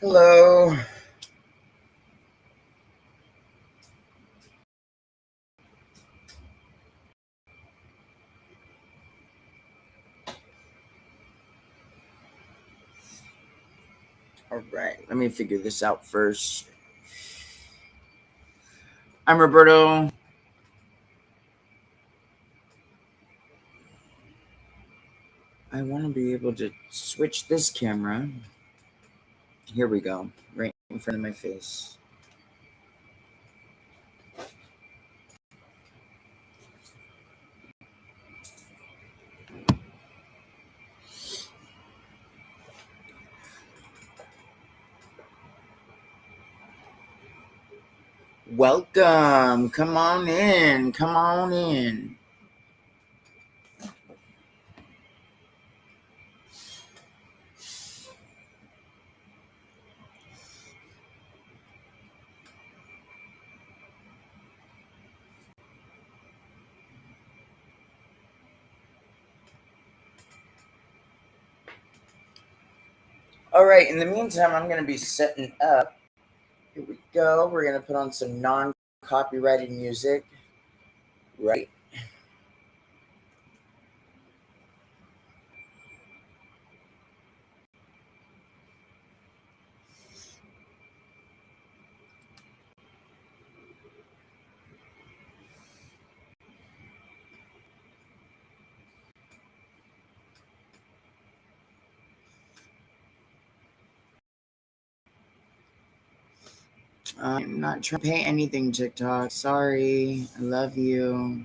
Hello. All right, let me figure this out first. I'm Roberto. I want to be able to switch this camera. Here we go, right in front of my face. Welcome. Come on in. Come on in. All right, in the meantime, I'm going to be setting up. Here we go. We're going to put on some non copyrighted music. Right. I'm not trying to pay anything, TikTok. Sorry. I love you.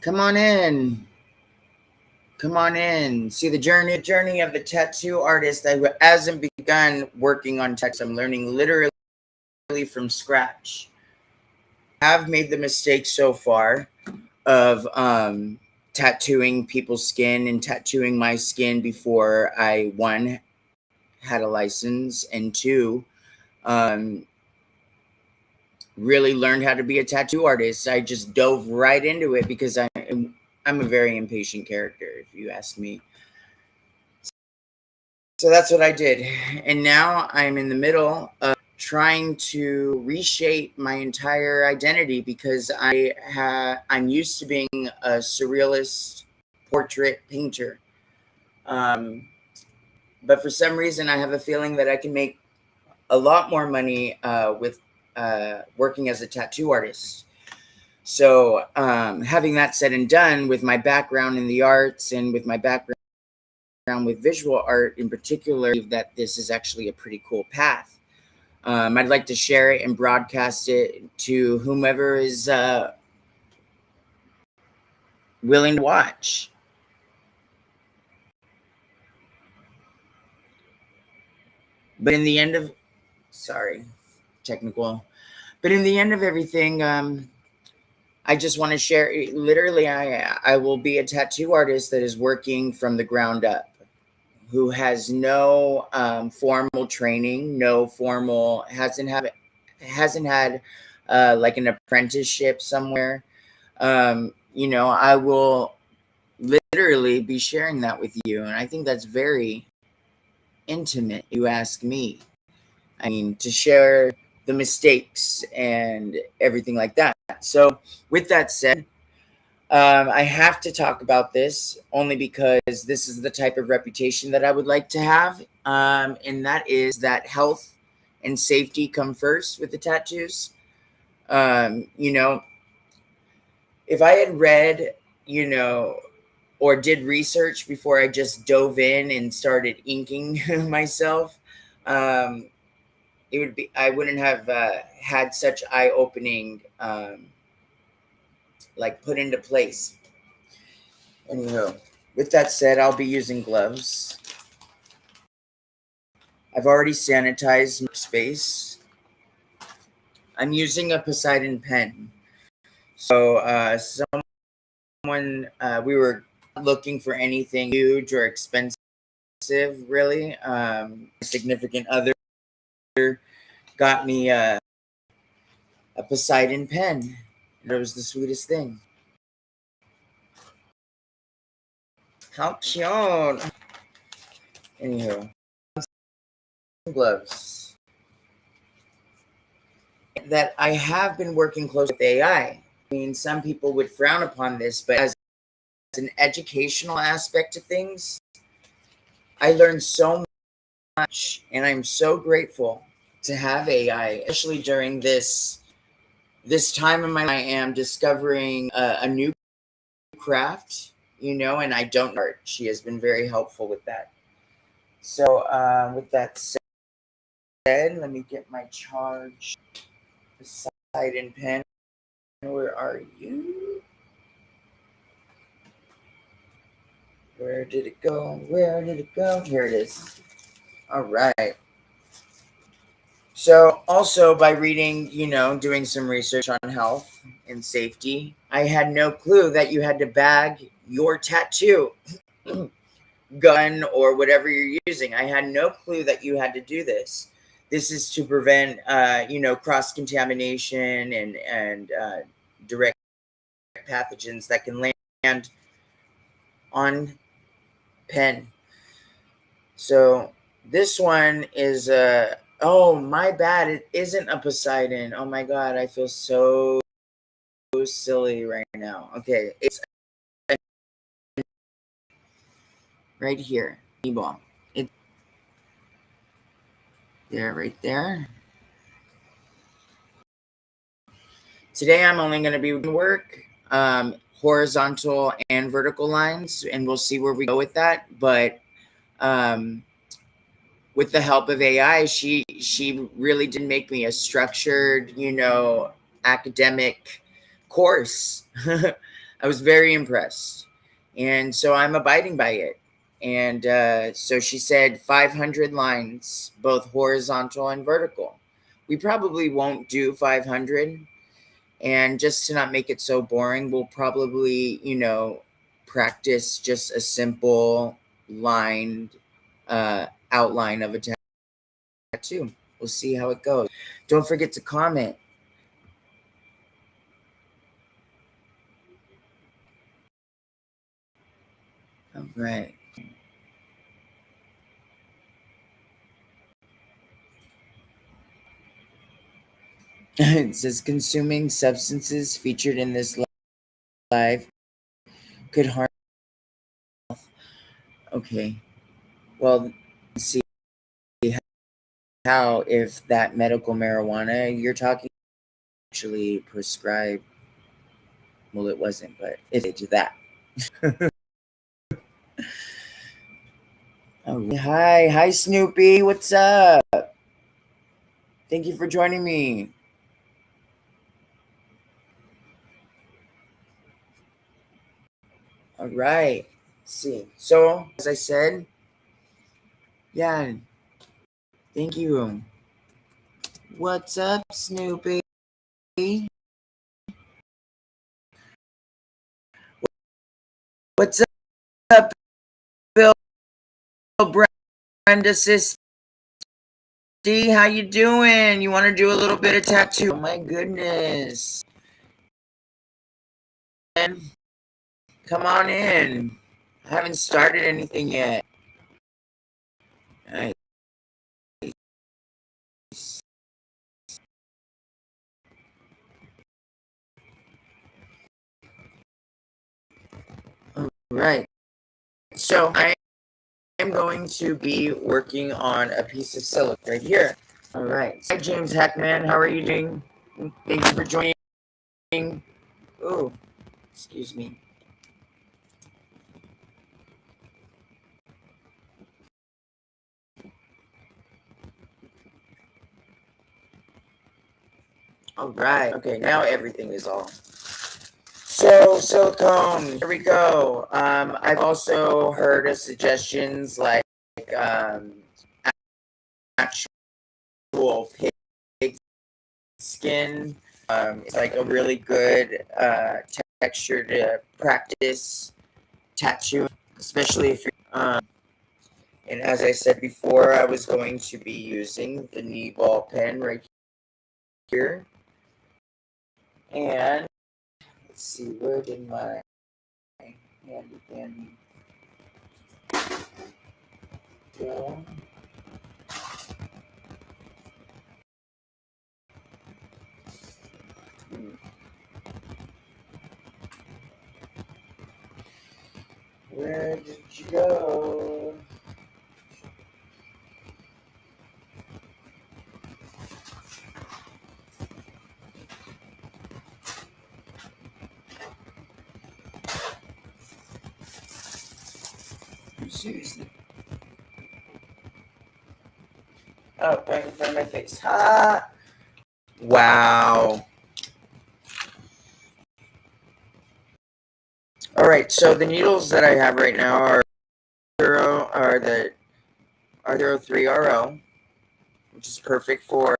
Come on in. Come on in. See the journey of the tattoo artist that hasn't begun working on text. I'm learning literally from scratch. I've made the mistake so far of tattooing people's skin and tattooing my skin before I one had a license and two um, really learned how to be a tattoo artist. I just dove right into it because I'm a very impatient character, if you ask me. So that's what I did. And now I'm in the middle of trying to reshape my entire identity because I'm used to being a surrealist portrait painter. But for some reason, I have a feeling that I can make a lot more money with working as a tattoo artist. So, having that said and done, with my background in the arts and with my background with visual art in particular, that this is actually a pretty cool path. I'd like to share it and broadcast it to whomever is willing to watch. But in the end of, sorry, technical. But in the end of everything, I just want to share. Literally, I will be a tattoo artist that is working from the ground up, who has no formal training, no formal hasn't had like an apprenticeship somewhere. I will literally be sharing that with you, and I think that's very intimate. You ask me. I mean, to share the mistakes and everything like that. So, with that said, I have to talk about this only because this is the type of reputation that I would like to have. And that is that health and safety come first with the tattoos. Um, you know, if I had read, or did research before I just dove in and started inking myself, um, I wouldn't have had such eye opening, like put into place. Anyhow, with that said, I'll be using gloves. I've already sanitized my space. I'm using a Poseidon pen. So, we were looking for anything huge or expensive, really. My significant other got me a Poseidon pen. It was the sweetest thing. How cute. Anywho, gloves. That I have been working close with AI. I mean, some people would frown upon this, but as an educational aspect to things, I learned so much, and I'm so grateful to have AI, especially during this time in my life. I am discovering a new craft, and I don't know art. She has been very helpful with that. So, with that said, let me get my charge. Poseidon pen. Where are you? Where did it go? Where did it go? Here it is. All right. So, also by reading, doing some research on health and safety, I had no clue that you had to bag your tattoo gun or whatever you're using. I had no clue that you had to do this. This is to prevent, cross contamination and direct pathogens that can land on pen. So this one is oh, my bad. It isn't a Poseidon. Oh my god, I feel so silly right now. Okay, it's right here. E-ball. It's there, right there. Today I'm only going to be work horizontal and vertical lines, and we'll see where we go with that. But um, with the help of AI, she really did make me a structured, academic course. I was very impressed, and so I'm abiding by it. And so she said 500 lines, both horizontal and vertical. We probably won't do 500, and just to not make it so boring, we'll probably, practice just a simple lined outline of a tattoo. We'll see how it goes. Don't forget to comment. All right. It says consuming substances featured in this live could harm health. Okay. Well, let's see how if that medical marijuana you're talking actually prescribed. Well, it wasn't, but it did that. Oh, hi, Snoopy. What's up? Thank you for joining me. All right. Let's see. So, as I said, yeah, thank you. What's up, Snoopy? What's up, Bill, Brenda, Sister? How you doing? You want to do a little bit of tattoo? Oh my goodness. And come on in. I haven't started anything yet. Nice. All right. So I am going to be working on a piece of silicone right here. All right. Hi, James Hackman. How are you doing? Thank you for joining. Oh, excuse me. All right. Okay, now everything is all. So silicone. Here we go. I've also heard of suggestions like um, actual pig skin. It's like a really good texture to practice tattoo, especially if you're. And as I said before, I was going to be using the knee ball pen right here. And let's see, where did my handy dandy go? Where did you go? Seriously. Oh, right in front of my face. Ha! Wow. All right, so the needles that I have right now are the R03RO, which is perfect for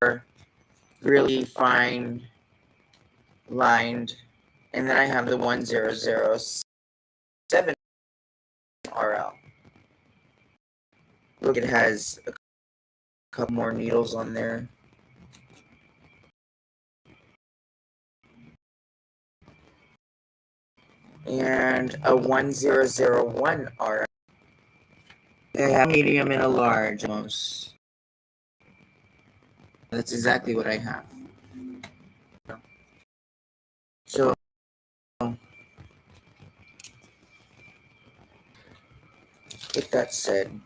really fine lined. And then I have the 1007 RL. Look, it has a couple more needles on there. And a 1001 RL. I have a medium and a large almost. That's exactly what I have. So with that said,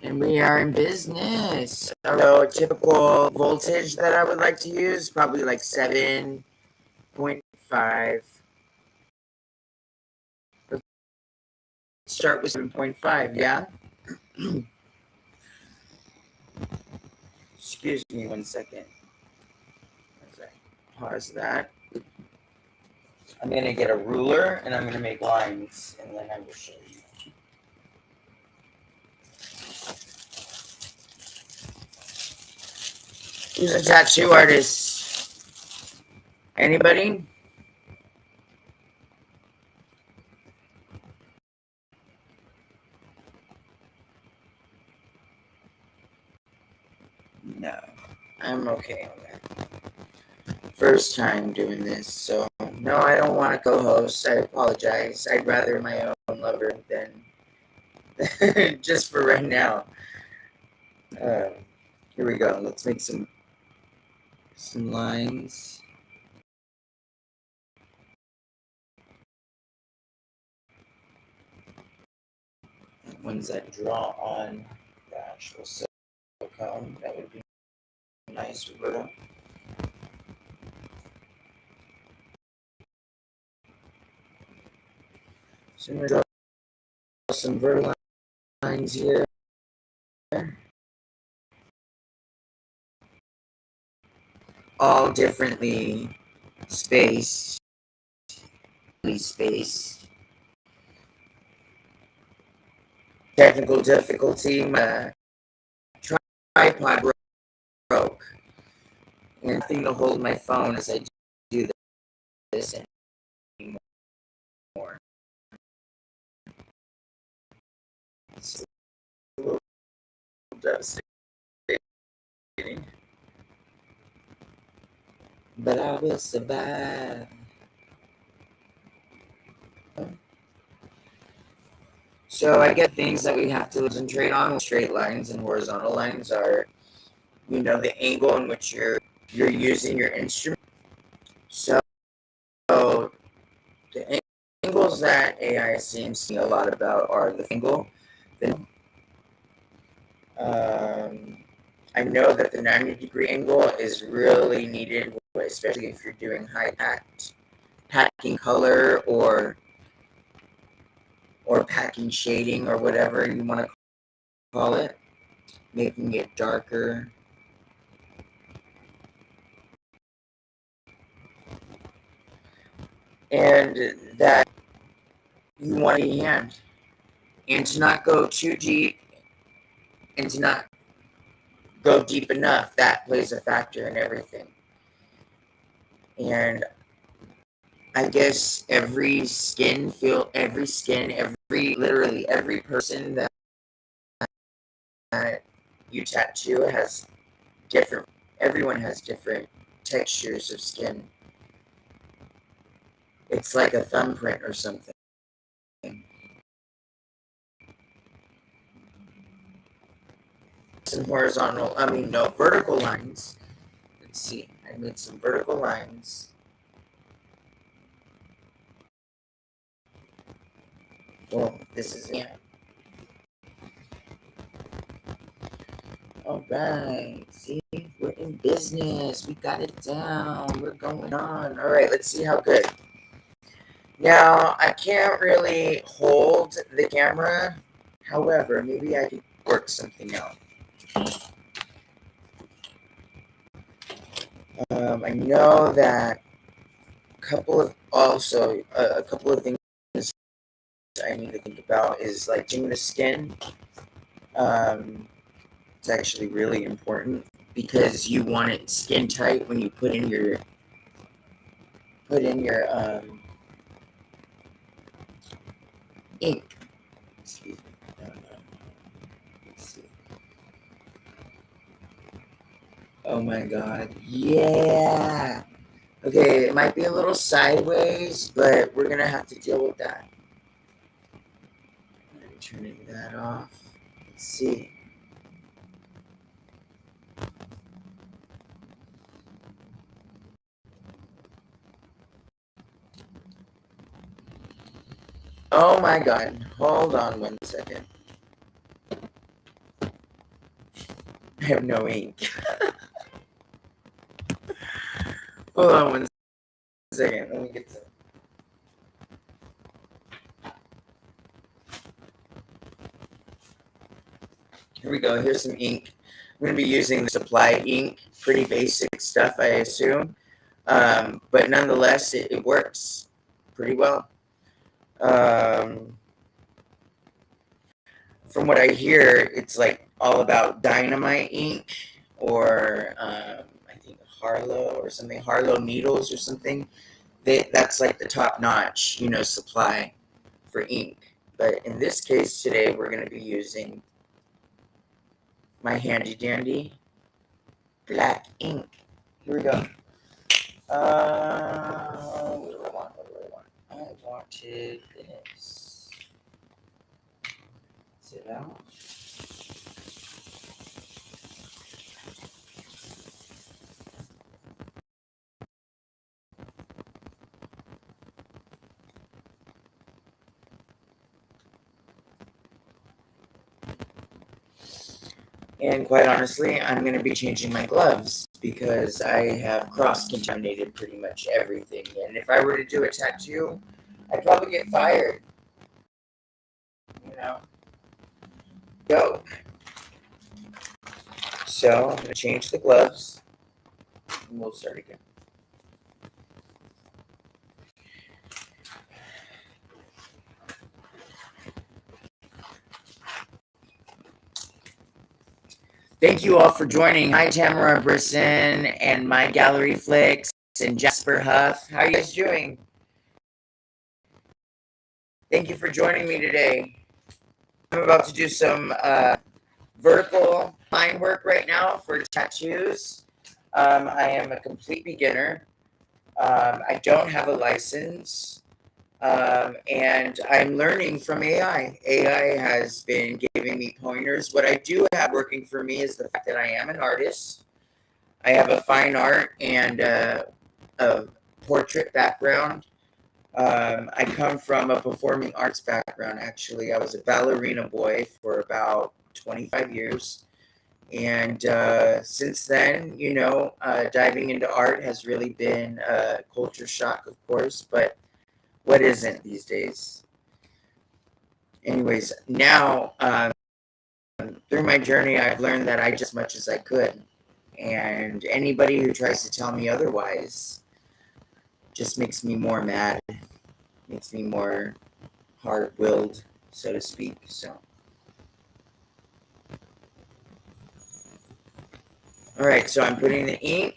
and we are in business. So typical voltage that I would like to use, probably like 7.5. Let's start with 7.5, yeah? Excuse me 1 second. As I pause that. I'm going to get a ruler and I'm going to make lines and then I will show you. Who's a tattoo artist? Anybody? No, I'm okay on that. First time doing this, so no, I don't want to co-host. I apologize. I'd rather my own lover than just for right now. Here we go. Let's make some lines. Ones that draw on the actual silicone. That would be nice, Roberta. So I'm going to draw some vertical lines here. All differently spaced. Technical difficulty. My tripod broke. And nothing to hold my phone as I do this anymore. It's a little devastating. But I will survive. So I get things that we have to concentrate on. Straight lines and horizontal lines are, the angle in which you're using your instrument. So the angles that AI seems to know a lot about are the angle. I know that the 90-degree angle is really needed, especially if you're doing high packing color or packing shading or whatever you want to call it, making it darker. and that you want a hand, and to not go too deep and to not go deep enough, that plays a factor in everything. And I guess literally every person that you tattoo has different, everyone has different textures of skin. It's like a thumbprint or something. Some no, vertical lines. Let's see, I made some vertical lines. Well, this is it. All right, see, we're in business. We got it down. We're going on. All right, let's see how good. Now, I can't really hold the camera. However, maybe I could work something out. I know that a couple of things I need to think about is like doing the skin. It's actually really important because you want it skin tight when you put in your ink. Excuse me. Let's see. Oh my god. Yeah. Okay, it might be a little sideways, but we're gonna have to deal with that. I'm turning that off. Let's see. Oh my god. Hold on 1 second. I have no ink. Hold on 1 second. Let me get some. Here we go. Here's some ink. I'm going to be using the supply ink. Pretty basic stuff, I assume. But nonetheless, it works pretty well. From what I hear, it's like all about dynamite ink or I think Harlow or something, Harlow needles or something. That's like the top notch, supply for ink. But in this case today, we're going to be using my handy dandy black ink. Here we go. What do I want? I wanted this. Is it out? And quite honestly, I'm going to be changing my gloves because I have cross-contaminated pretty much everything. And if I were to do a tattoo, I'd probably get fired. Go. So I'm going to change the gloves and we'll start again. Thank you all for joining. Hi, Tamara Brisson and my Gallery Flicks and Jasper Huff. How are you guys doing? Thank you for joining me today. I'm about to do some vertical line work right now for tattoos. I am a complete beginner. I don't have a license. And I'm learning from AI. AI has been giving me pointers. What I do have working for me is the fact that I am an artist. I have a fine art and a portrait background. I come from a performing arts background, actually. I was a ballerina boy for about 25 years. And since then, diving into art has really been a culture shock, of course, but what isn't these days? Anyways, now through my journey, I've learned that I did as much as I could. And anybody who tries to tell me otherwise just makes me more mad, makes me more hard-willed, so to speak. So, all right, so I'm putting the ink.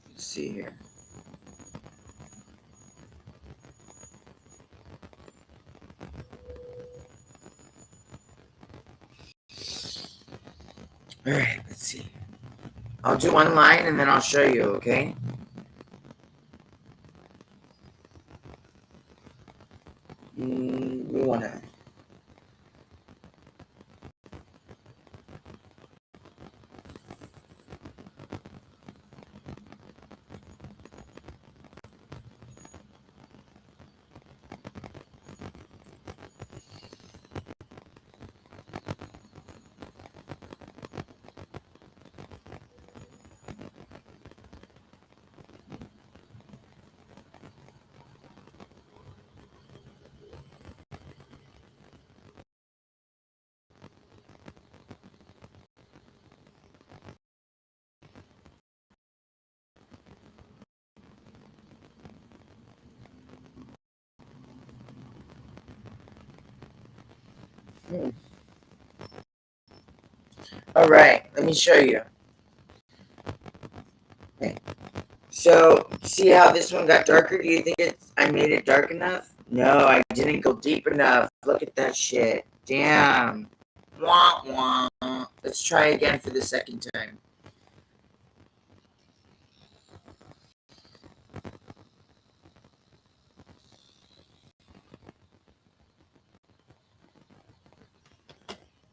Let's see here. All right, let's see. I'll do one line and then I'll show you, okay? We want to. All right, let me show you. Okay. So, see how this one got darker? Do you think I made it dark enough? No, I didn't go deep enough. Look at that shit. Damn. Wah, wah. Let's try again for the second time.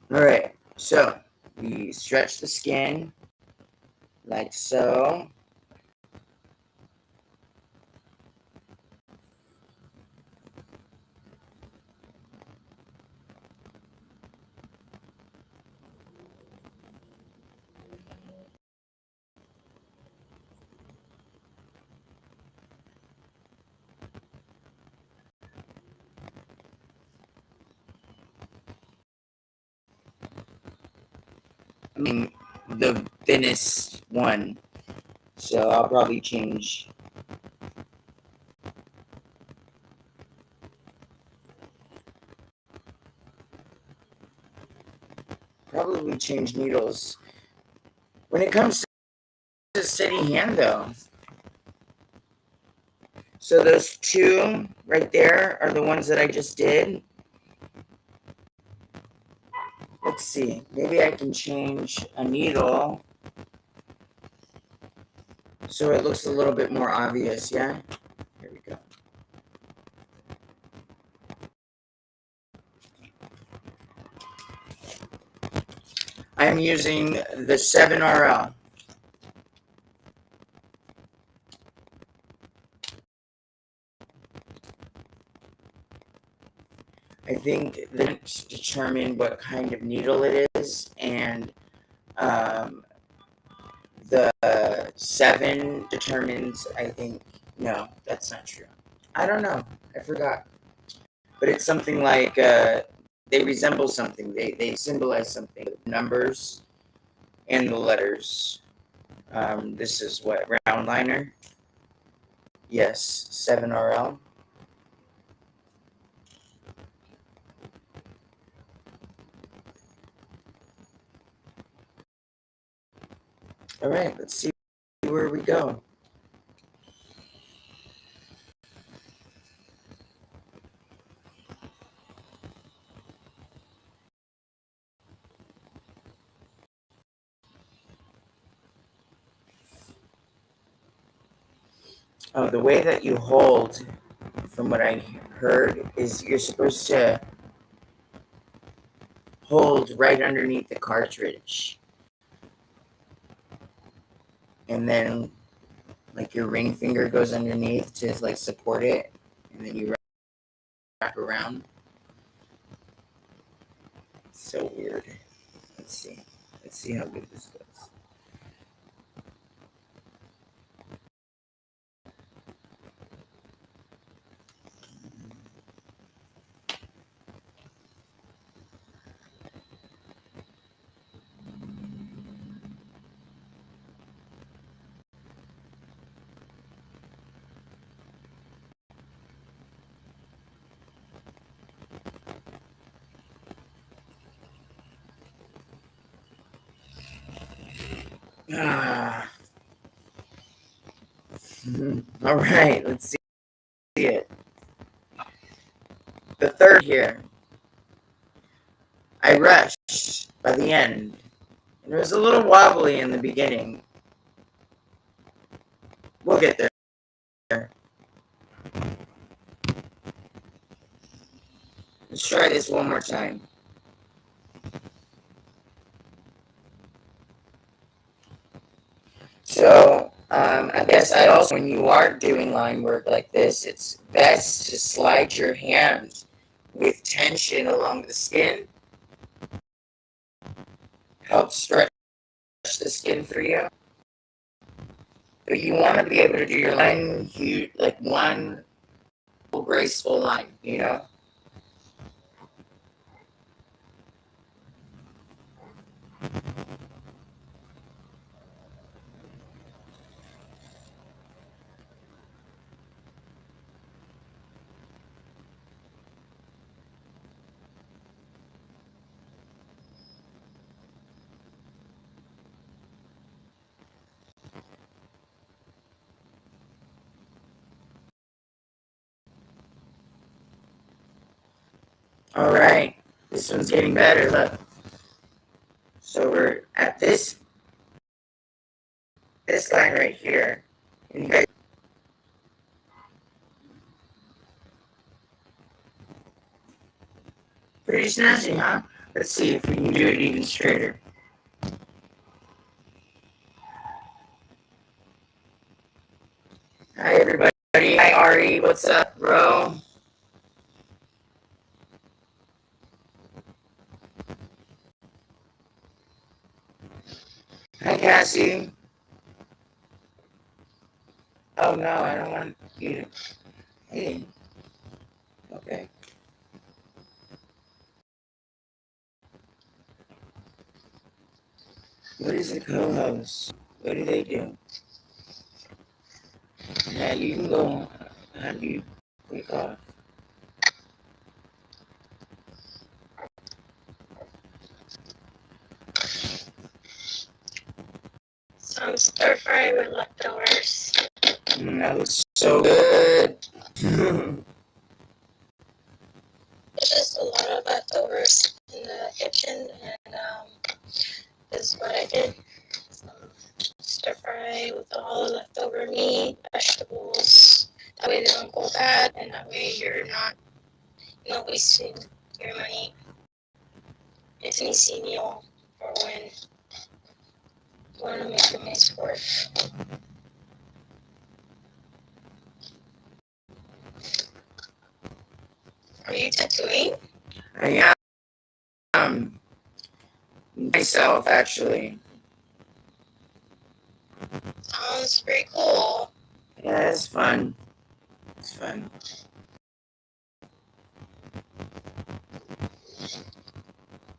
All right, so we stretch the skin like so. I mean, the thinnest one. So I'll probably change. Probably change needles. When it comes to steady hand, though. So those two right there are the ones that I just did. Let's see. Maybe I can change a needle so it looks a little bit more obvious, yeah? Here we go. I'm using the 7RL. I think that's determine what kind of needle it is, and the 7 determines, I think, no, that's not true. I don't know. I forgot. But it's something like they resemble something. They symbolize something. Numbers and the letters. This is what? Round liner? Yes, 7RL. All right, let's see where we go. Oh, the way that you hold, from what I heard, is you're supposed to hold right underneath the cartridge. And then, like, your ring finger goes underneath to, like, support it. And then you wrap around. It's so weird. Let's see. Let's see how good this goes. Ah. All right, let's see it. The third here. I rushed by the end. It was a little wobbly in the beginning. We'll get there. Let's try this one more time. So, I guess I also, when you are doing line work like this, it's best to slide your hand with tension along the skin. Help stretch the skin for you. But you want to be able to do your line like one graceful line, you know? All right, this one's getting better. Look, so we're at this line right here, and you guys, pretty snazzy, huh? Let's see if we can do it even straighter. Hi everybody. Hi Ari, what's up, bro? Hi Cassie. Oh no, I don't want you to. Hey. Okay. What is a co-host? What do they do? Yeah, you can go. How do you click off? Some stir fry with leftovers. That looks so good. There's just a lot of leftovers in the kitchen, and this is what I did. Some stir fry with all the leftover meat, vegetables. That way they don't go bad, and that way you're not wasting your money. It's an easy meal for when you want to make a nice course. Are you tattooing? I am myself actually. Sounds pretty cool. Yeah, it's fun. It's fun.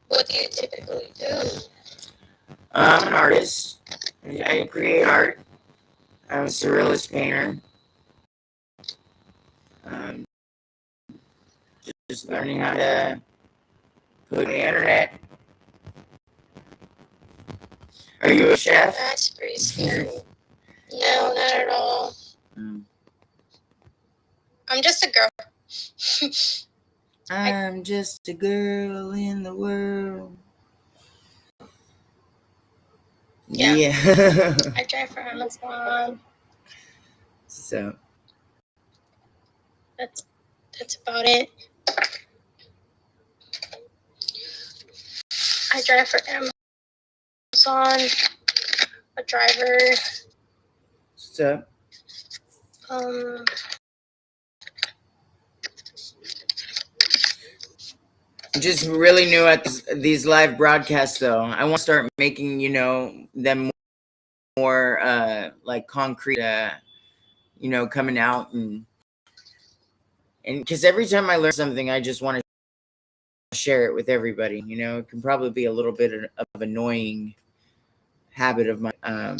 What do you typically do? I'm an artist. I create art. I'm a surrealist painter. Um, just learning how to put on the internet. Are you a chef? That's pretty scary. No, not at all. I'm just a girl. I'm just a girl in the world. Yeah. I drive for Amazon. So That's about it. I drive for Amazon. A driver. So I'm just really new at these live broadcasts, though. I want to start making, them more like concrete, coming out and because every time I learn something, I just want to share it with everybody. It can probably be a little bit of annoying habit of mine.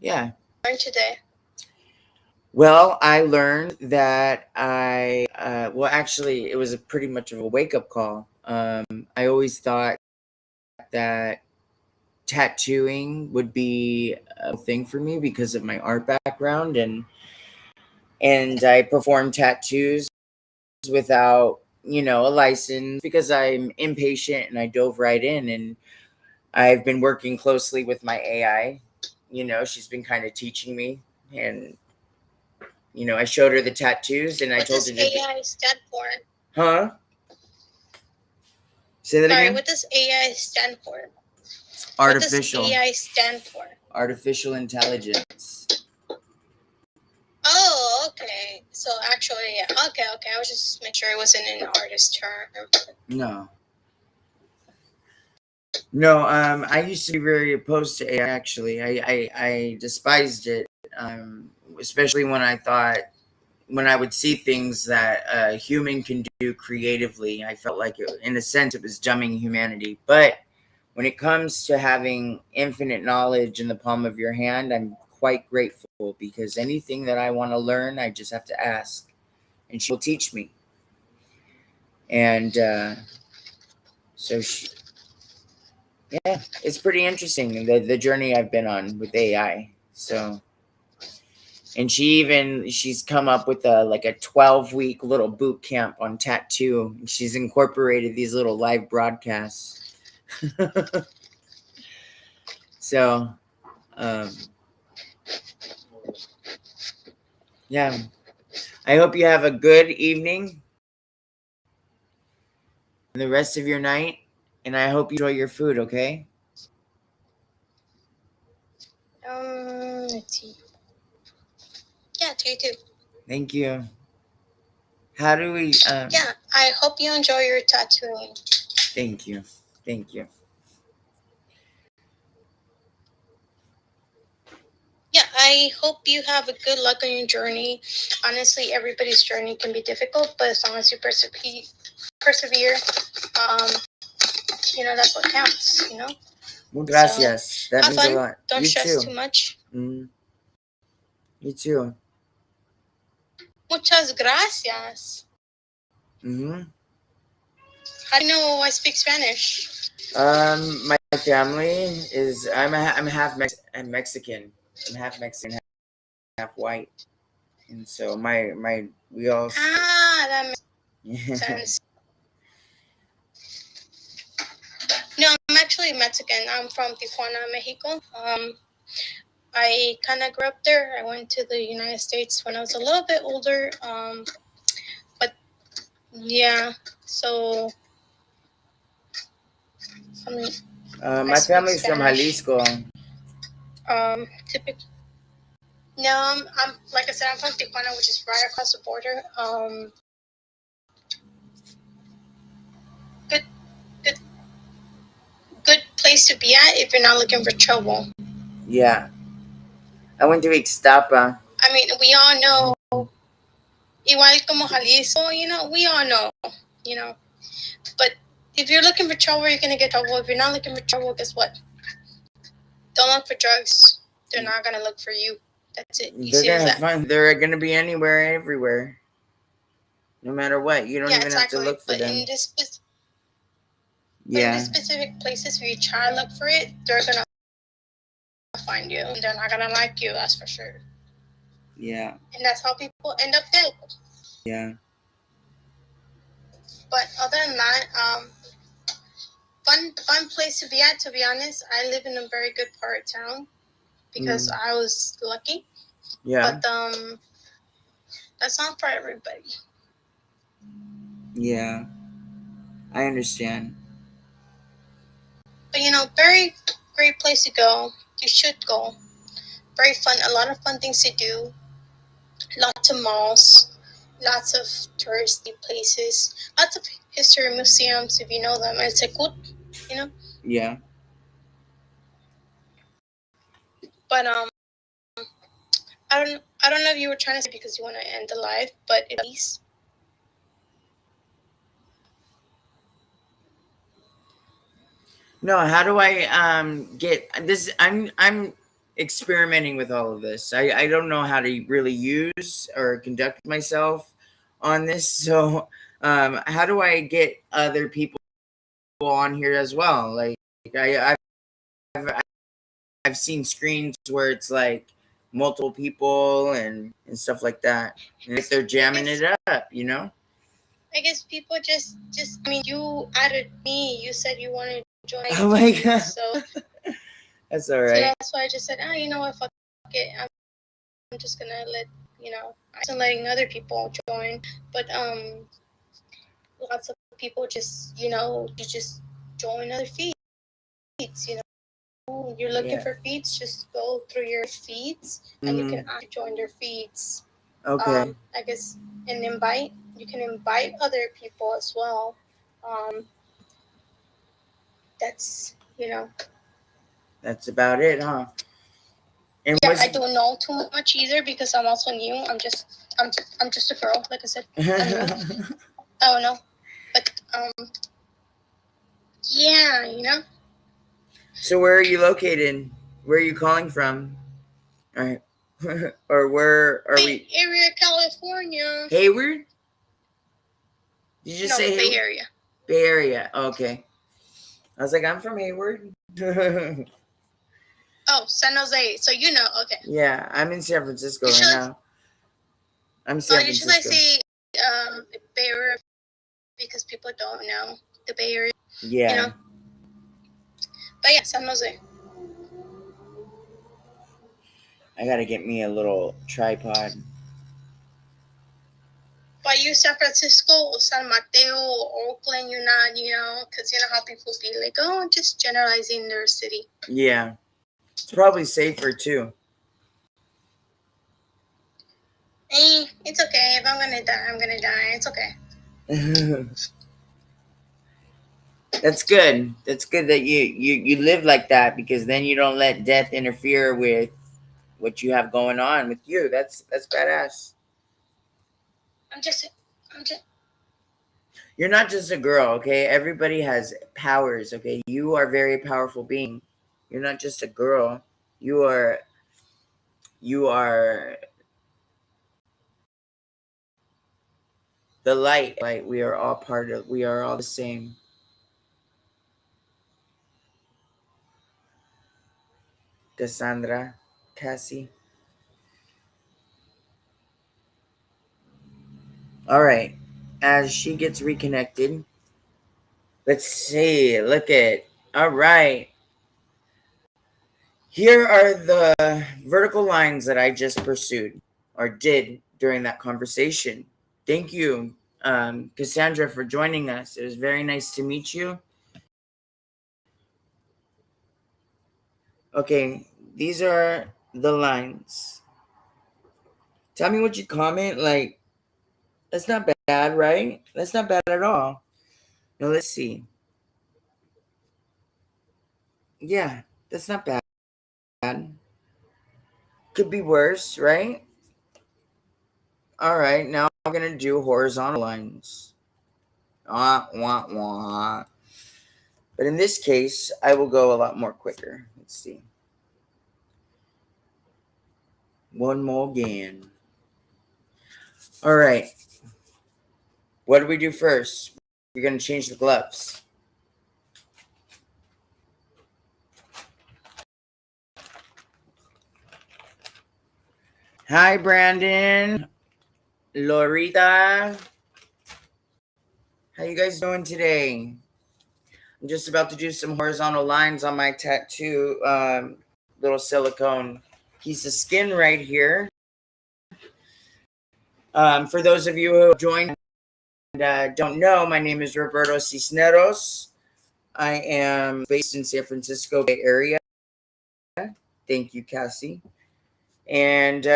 Yeah. Learn today. Well, I learned that well, actually, it was pretty much of a wake up call. I always thought that tattooing would be a thing for me because of my art background, and I perform tattoos without, a license because I'm impatient, and I dove right in, and I've been working closely with my AI. She's been kind of teaching me, and I showed her the tattoos, and I What told does her to AI stand for? Huh? Say that Sorry, again? what does AI stand for? Artificial. What does AI stand for? Artificial intelligence. Oh, okay. So actually, yeah. Okay. I was just making sure it wasn't an artist term. No. No, I used to be very opposed to AI, actually. I despised it, especially when I would see things that a human can do creatively. I felt like, in a sense, it was dumbing humanity. But when it comes to having infinite knowledge in the palm of your hand, I'm quite grateful, because anything that I want to learn, I just have to ask, and she will teach me. And so yeah, it's pretty interesting, the journey I've been on with AI. So, and she's come up with a 12-week little boot camp on tattoo. She's incorporated these little live broadcasts. So, um, yeah, I hope you have a good evening and the rest of your night, and I hope you enjoy your food. Okay. Let's see. Yeah, to you too. Thank you. How do we? Yeah, I hope you enjoy your tattooing. Thank you. Thank you. Yeah, I hope you have a good luck on your journey. Honestly, everybody's journey can be difficult, but as long as you persevere, that's what counts. Well, gracias. So, That have means a fun. lot. Don't You stress too. too much. You too. Muchas gracias. How do you know I speak Spanish? My family is I'm half Mexican. I'm half Mexican, half white, and so we all. That makes sense. No, I'm actually Mexican. I'm from Tijuana, Mexico. I kind of grew up there. I went to the United States when I was a little bit older. But yeah, so my family's from Jalisco. Typically, no, I'm like I said, I'm from Tijuana, which is right across the border. Good, good, good place to be at if you're not looking for trouble. Yeah, I went to Ixtapa. I mean, we all know, igual como Jalisco, we all know, But if you're looking for trouble, you're gonna get trouble. If you're not looking for trouble, guess what? Don't look for drugs. They're not gonna look for you. That's it. They're gonna be anywhere, everywhere, no matter what. You don't even have to look for them. In this specific places where you try to look for it, they're gonna find you. And they're not gonna like you. That's for sure. Yeah. And that's how people end up dead. Yeah. But other than that, fun place to be at. To be honest, I live in a very good part of town because I was lucky. Yeah. But that's not for everybody. Yeah. I understand. But very great place to go. You should go. Very fun. A lot of fun things to do. Lots of malls. Lots of touristy places. Lots of history museums, if you know them. It's a good, Yeah. But I don't know if you were trying to say because you want to end the live, but at least. No, how do I get this? I'm experimenting with all of this. I don't know how to really use or conduct myself on this. So how do I get other people on here as well? Like, I've seen screens where it's like multiple people and stuff like that. And if they're jamming it up, you know? I guess people just I mean, you added me. You said you wanted to join. Oh my god. So that's all right. So that's why I just said, you know what, fuck it. I'm just gonna let I'm letting other people join. But lots of people just you just join other feeds. You know, you're looking for feeds. Just go through your feeds, and you can join their feeds. Okay. I guess and invite. You can invite other people as well. That's That's about it, huh? And yeah, I don't know too much either because I'm also new. I'm just a girl, like I said. I'm new. I don't know, but yeah, So where are you located? Where are you calling from? All right. Or where are we? Bay Area, California. Hayward? Did you say Bay Hayward? Area. Bay Area. Okay. I was like, I'm from Hayward. Oh, San Jose. So okay. Yeah, I'm in San Francisco right now. I'm San Francisco. Usually I say Bay Area because people don't know the Bay Area. Yeah. But yeah, San Jose. I gotta get me a little tripod. But you San Francisco or San Mateo or Oakland, you're not, because you know how people be like, oh, just generalizing their city. Yeah. It's probably safer too. It's okay. If I'm gonna die, I'm gonna die. It's okay. That's good. That's good that you live like that because then you don't let death interfere with what you have going on with you. That's badass. I'm just You're not just a girl, okay? Everybody has powers, okay? You are a very powerful being. You're not just a girl. You are the light. Light. We are all part of. We are all the same. Cassandra, Cassie. All right. As she gets reconnected, let's see. Look at. All right. Here are the vertical lines that I just pursued or did during that conversation. Thank you, Cassandra, for joining us. It was very nice to meet you. Okay, these are the lines. Tell me what you comment. Like, that's not bad, right? That's not bad at all. Now, let's see. Yeah, that's not bad. Could be worse, right? All right, now I'm going to do horizontal lines. Wah, wah, wah. But in this case, I will go a lot more quicker. Let's see. One more again. All right. What do we do first? We're going to change the gloves. Hi, Brandon. Lorita. How you guys doing today? I'm just about to do some horizontal lines on my tattoo. Little silicone piece of skin right here. For those of you who joined and don't know, my name is Roberto Cisneros. I am based in San Francisco Bay Area. Thank you, Cassie. And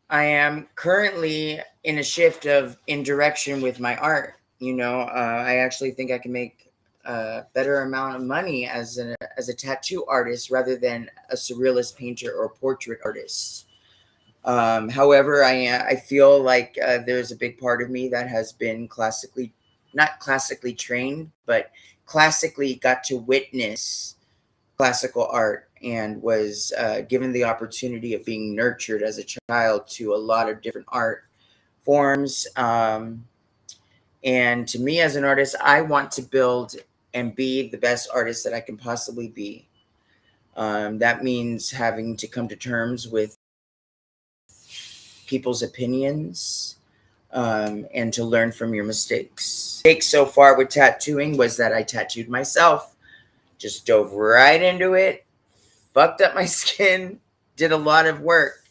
I am currently in a shift in direction with my art. I actually think I can make a better amount of money as a tattoo artist rather than a surrealist painter or portrait artist. However, I feel like there's a big part of me that has been not classically trained, but classically got to witness classical art and was given the opportunity of being nurtured as a child to a lot of different art forms. And to me, as an artist, I want to build and be the best artist that I can possibly be. That means having to come to terms with people's opinions, and to learn from your mistakes. Mistake so far with tattooing was that I tattooed myself, just dove right into it, fucked up my skin, did a lot of work,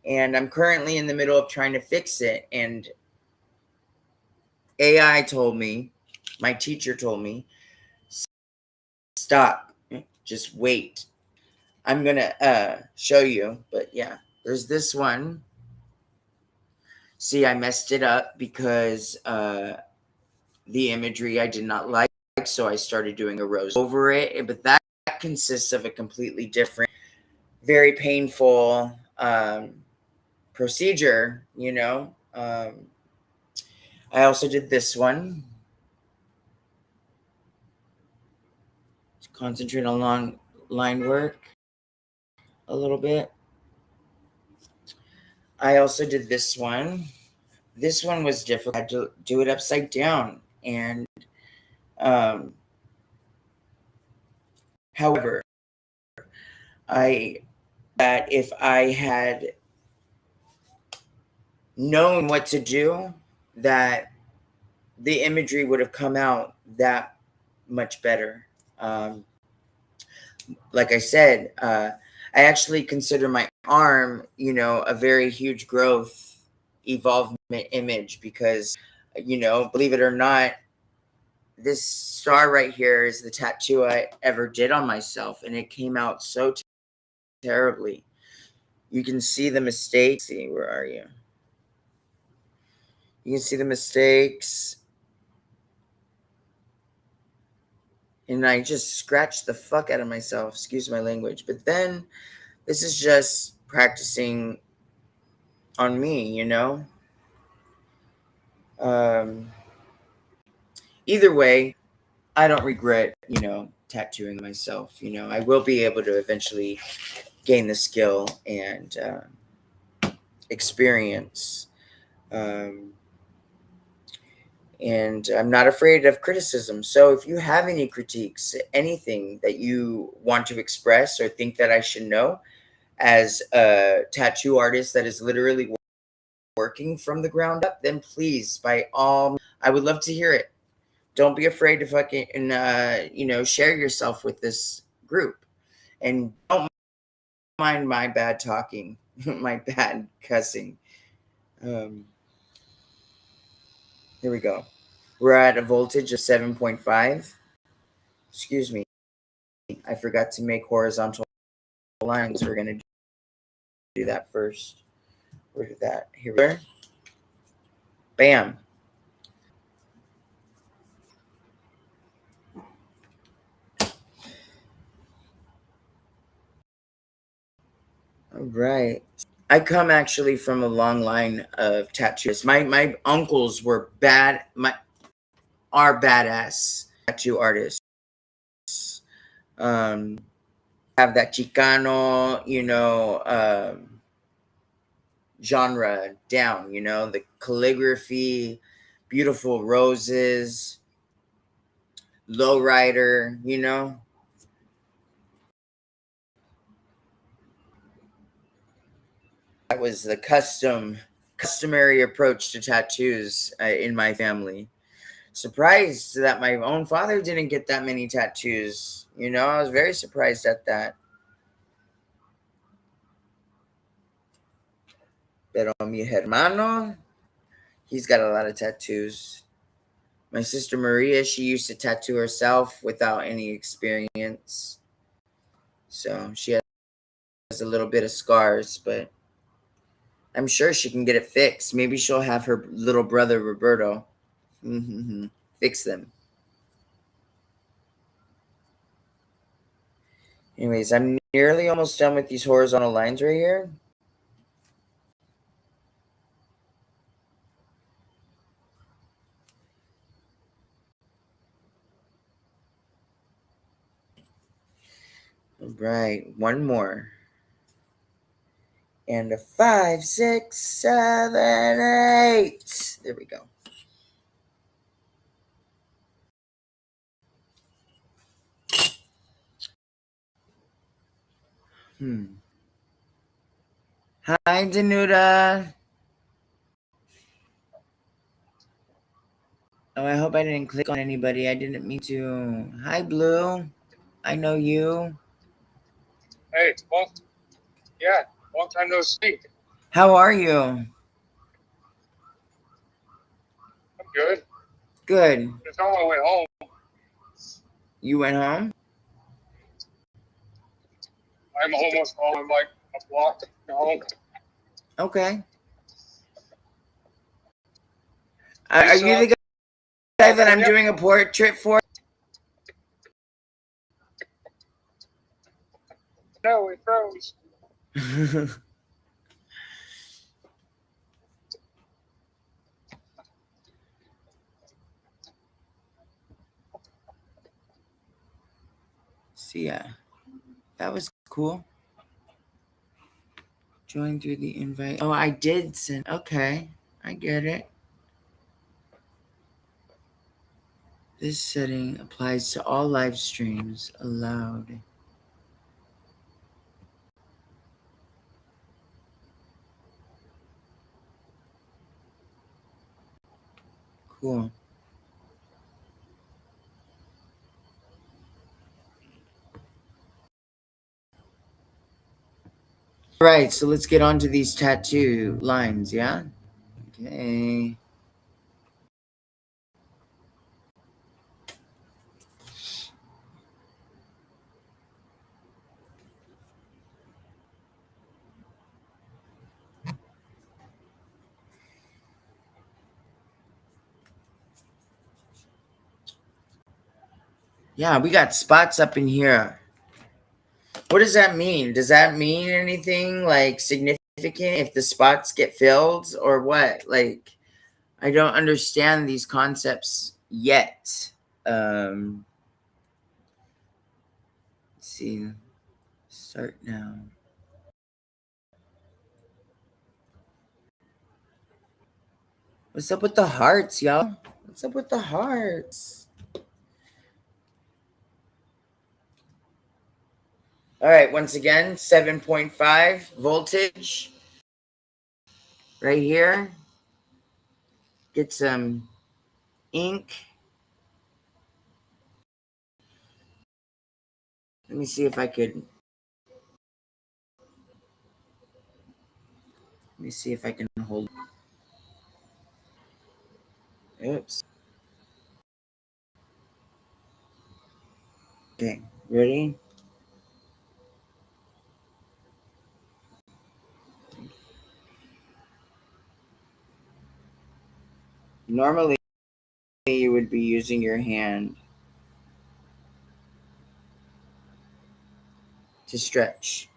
and I'm currently in the middle of trying to fix it. And AI told me, my teacher told me, stop, just wait. I'm gonna show you, but yeah, there's this one. See, I messed it up because the imagery I did not like, so I started doing a rose over it. But that consists of a completely different, very painful procedure, you know. I also did this one. Concentrate on long line work a little bit. I also did this one. This one was difficult. I had to do it upside down. And however, I that if I had known what to do, that the imagery would have come out that much better. Like I said, I actually consider my arm, you know, a very huge growth evolvement image because, you know, believe it or not, this star right here is the tattoo I ever did on myself, and it came out so terribly. You can see the mistakes. See, where are you? You can see the mistakes. And I just scratched the fuck out of myself. Excuse my language. But then this is just practicing on me, you know? Um, Either way, I don't regret, you know, tattooing myself. You know, I will be able to eventually gain the skill and experience. Um, and I'm not afraid of criticism. So if you have any critiques, anything that you want to express or think that I should know as a tattoo artist that is literally working from the ground up, then please, by all, I would love to hear it. Don't be afraid to fucking, you know, share yourself with this group. And don't mind my bad talking, my bad cussing. Um, Here we go. We're at a voltage of 7.5. Excuse me. I forgot to make horizontal lines. We're going to do that first. Where did that? Here we go. Bam. All right. I come actually from a long line of tattoos. My uncles were are badass tattoo artists. Um, have that Chicano, you know, genre down, you know, the calligraphy, beautiful roses, lowrider, you know. That was the customary approach to tattoos in my family. Surprised that my own father didn't get that many tattoos. You know, I was very surprised at that. Pero mi hermano, he's got a lot of tattoos. My sister Maria, she used to tattoo herself without any experience. So she has a little bit of scars, but I'm sure she can get it fixed. Maybe she'll have her little brother Roberto fix them. Anyways, I'm nearly almost done with these horizontal lines right here. All right, one more. And a 5, 6, 7, 8. There we go. Hi, Danuta. Oh, I hope I didn't click on anybody. I didn't mean to. Hi, Blue. I know you. Hey, long time no see. How are you? I'm good. Good. Just on my way home. You went home? I'm almost home. I'm like a block from home. Okay. You Are still you have the guy that I'm California? doing a portrait for? No, it froze. See ya. That was cool. Join through the invite. Oh, I did send. Okay. I get it. This setting applies to all live streams allowed. Cool. All right, so let's get on to these tattoo lines, yeah? Okay. Yeah, we got spots up in here. What does that mean? Does that mean anything like significant if the spots get filled or what? Like, I don't understand these concepts yet. Let's see. Start now. What's up with the hearts, y'all? What's up with the hearts? All right, once again, 7.5 voltage right here. Get some ink. Let me see if I could. Let me see if I can hold. Oops. Okay, ready? Normally, you would be using your hand to stretch.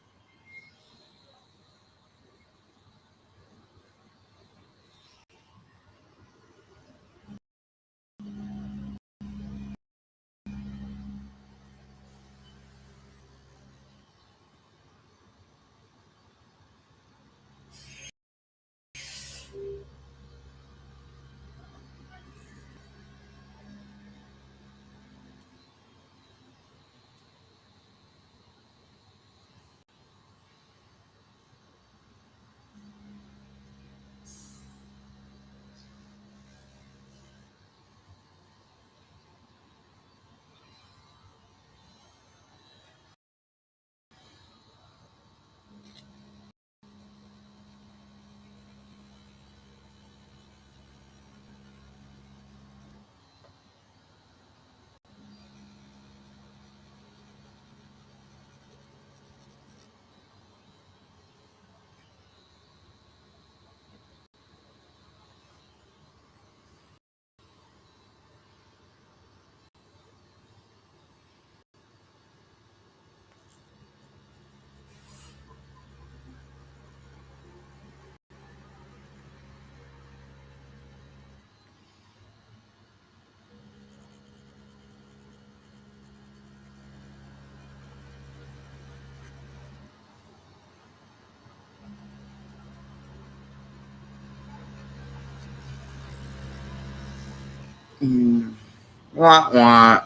Wah, wah.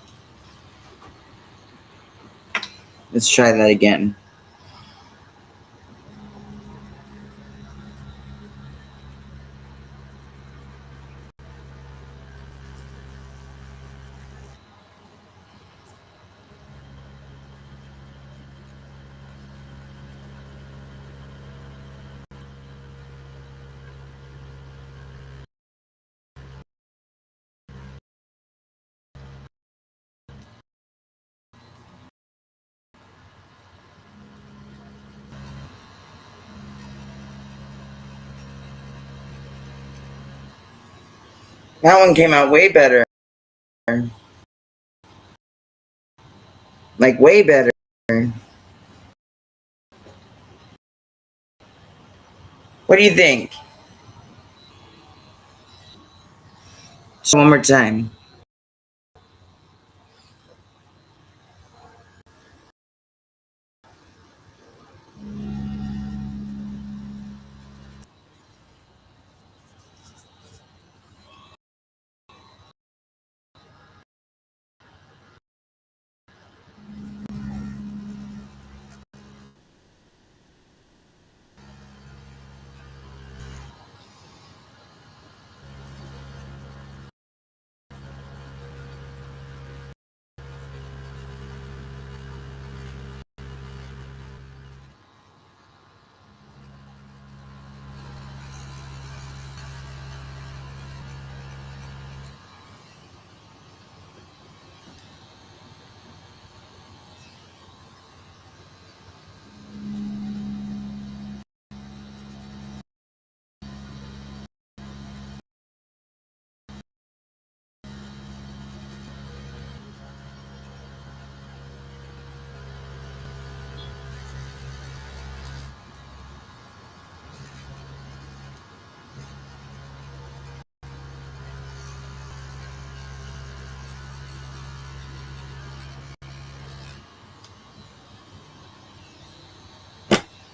Let's try that again. That one came out way better. Like, way better. What do you think? So, one more time.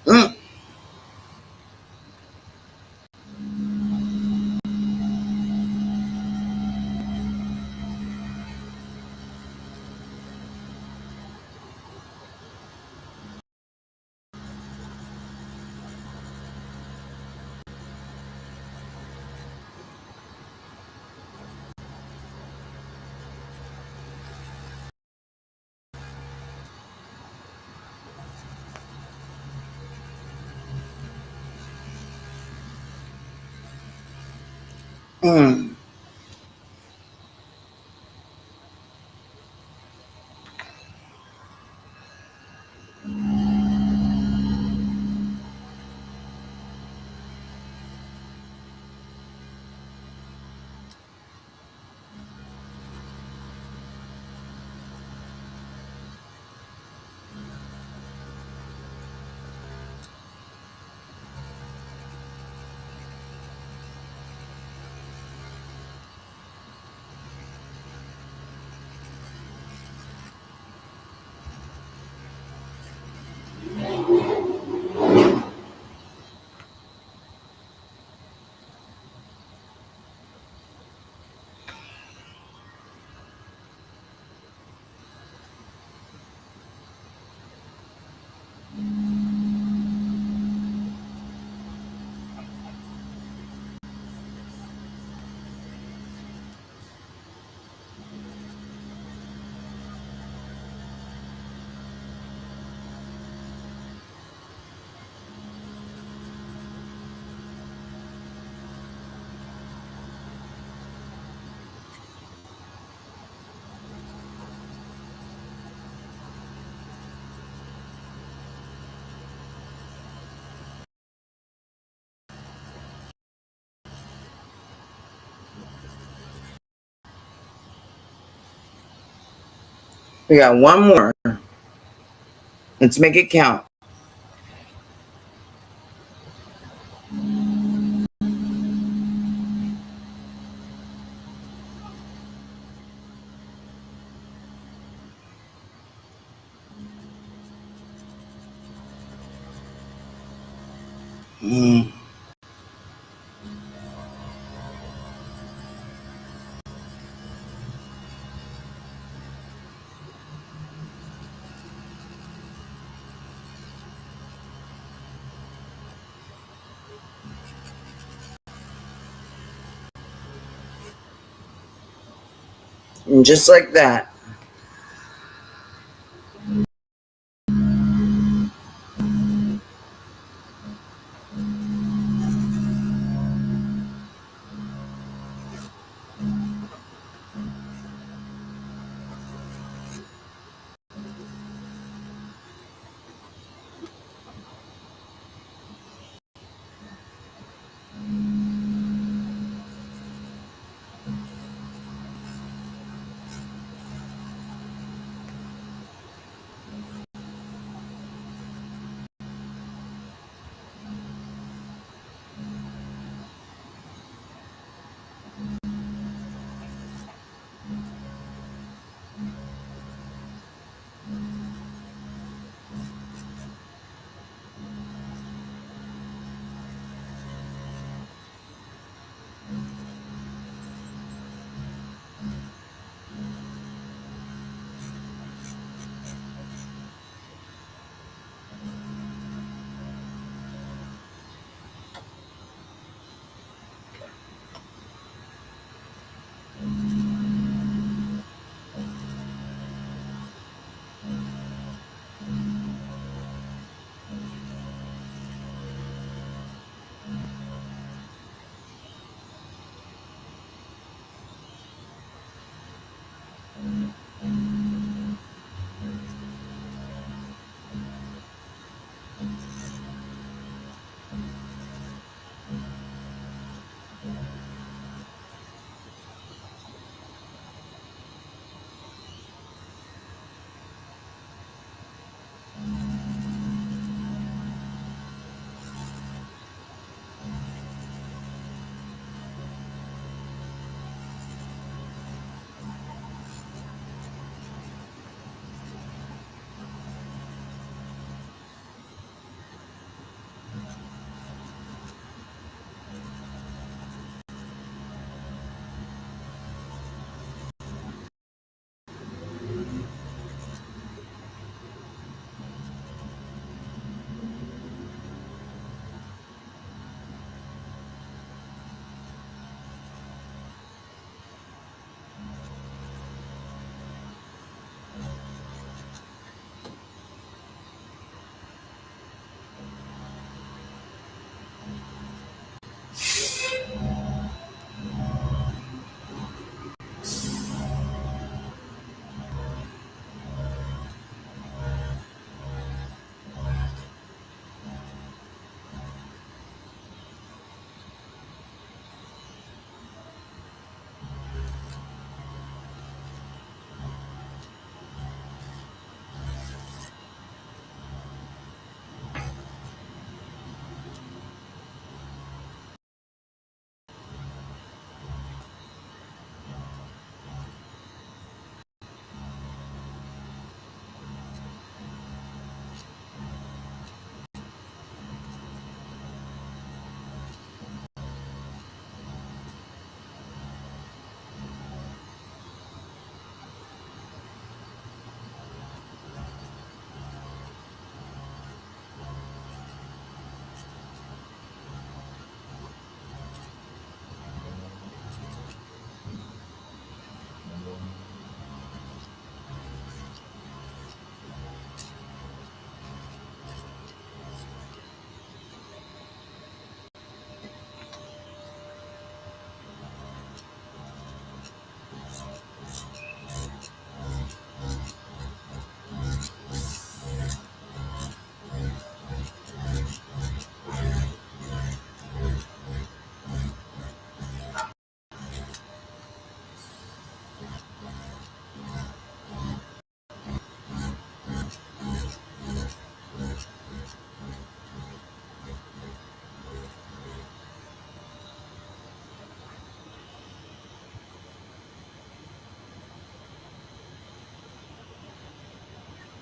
Mm. Mm. We got one more. Let's make it count. Mm. And just like that.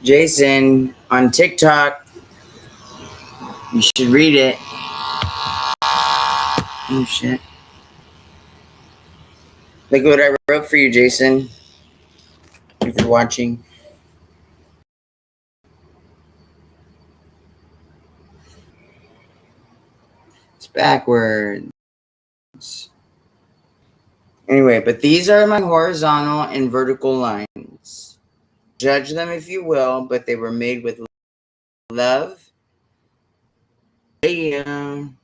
Jason on TikTok. You should read it. Oh shit. Look what I wrote for you, Jason. If you're watching. It's backwards. Anyway, but these are my horizontal and vertical lines. Judge them if you will, but they were made with love. Message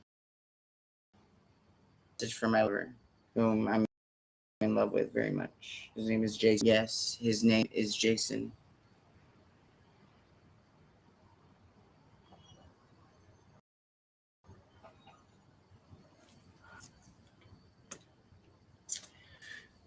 from my lover, whom I'm in love with very much. His name is Jason. Yes, his name is Jason.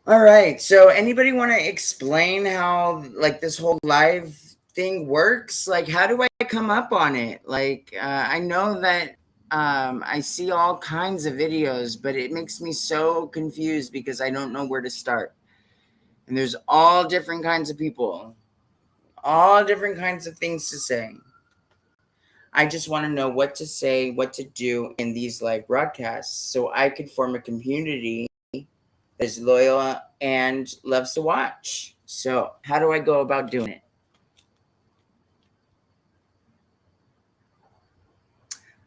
All right. So anybody want to explain how like this whole live thing works? Like how do I come up on it? Like I know that I see all kinds of videos, but it makes me so confused because I don't know where to start. And there's all different kinds of people, all different kinds of things to say. I just want to know what to say, what to do in these live broadcasts so I could form a community that is loyal and loves to watch. So, how do I go about doing it?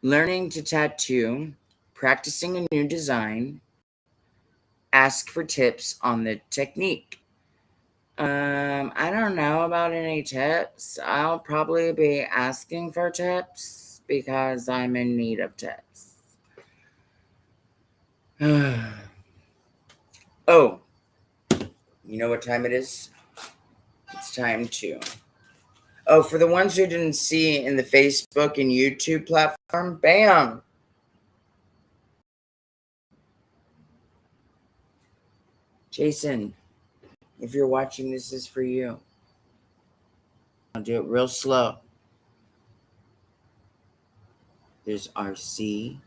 Learning to tattoo, practicing a new design, ask for tips on the technique. I don't know about any tips. I'll probably be asking for tips because I'm in need of tips. Oh, you know what time it is? It's time to. Oh, for the ones who didn't see in the Facebook and YouTube platform, bam. Jason, if you're watching, this is for you. I'll do it real slow. There's RC.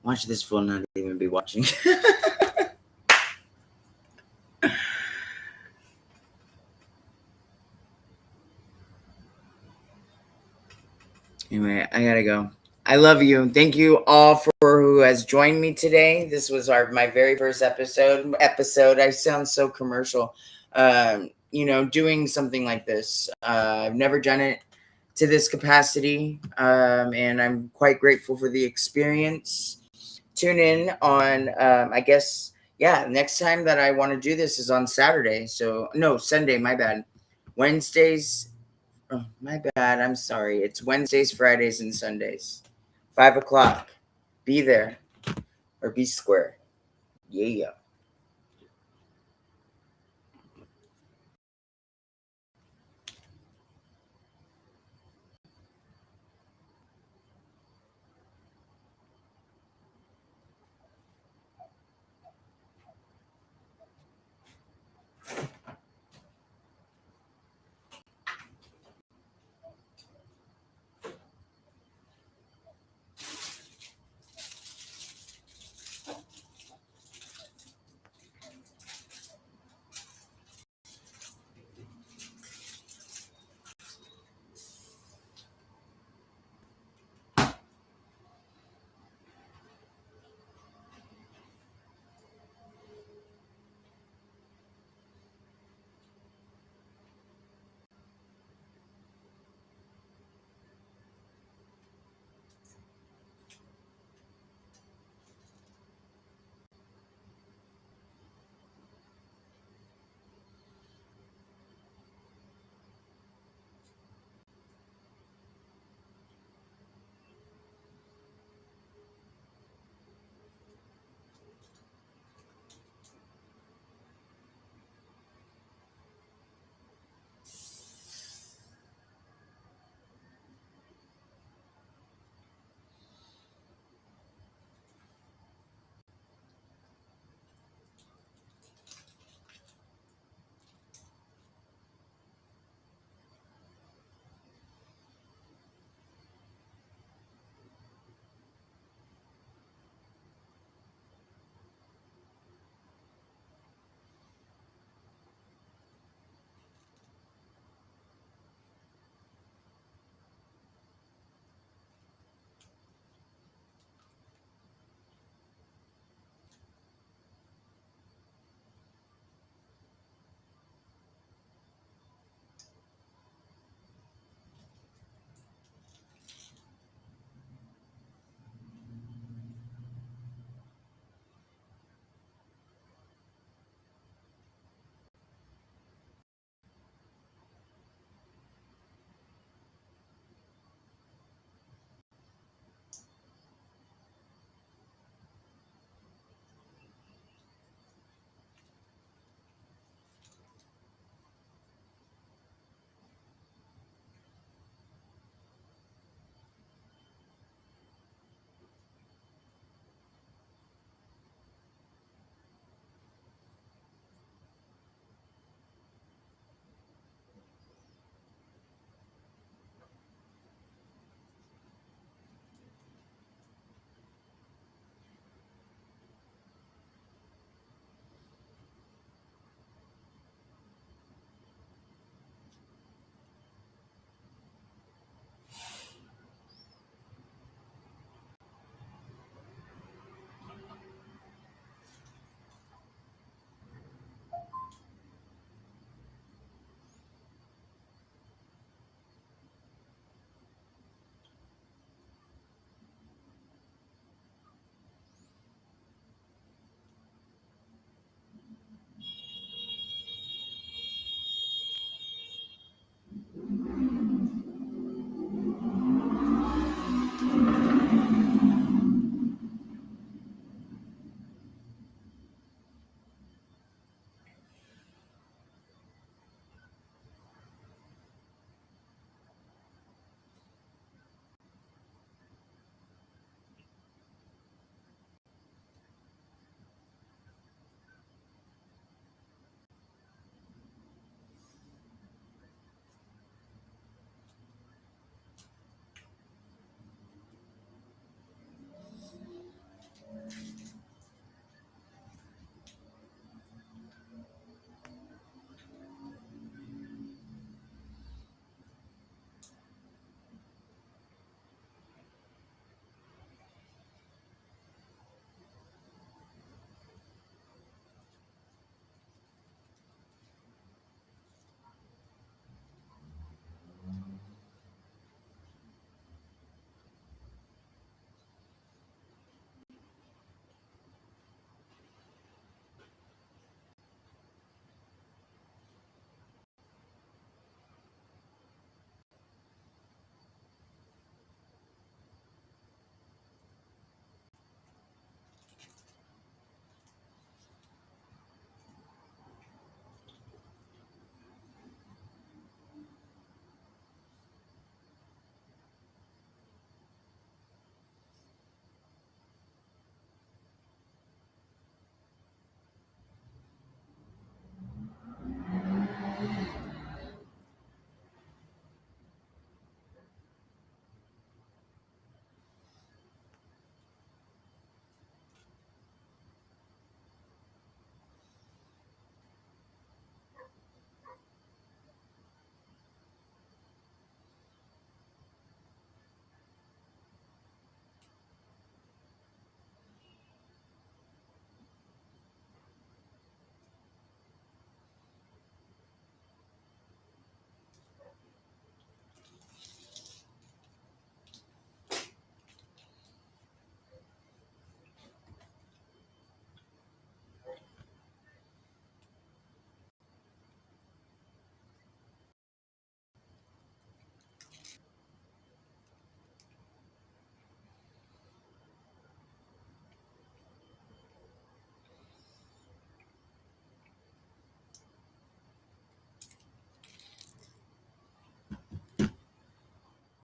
Watch this fool not even be watching. Anyway, I gotta go. I love you. Thank you all for who has joined me today. This was my very first episode. I sound so commercial. Doing something like this. I've never done it to this capacity, and I'm quite grateful for the experience. Tune in on, I guess, yeah. Next time that I want to do this is on Saturday. So no, Sunday. My bad. Wednesdays. Oh, my bad. I'm sorry. It's Wednesdays, Fridays, and Sundays. 5 o'clock. Be there or be square. Yeah.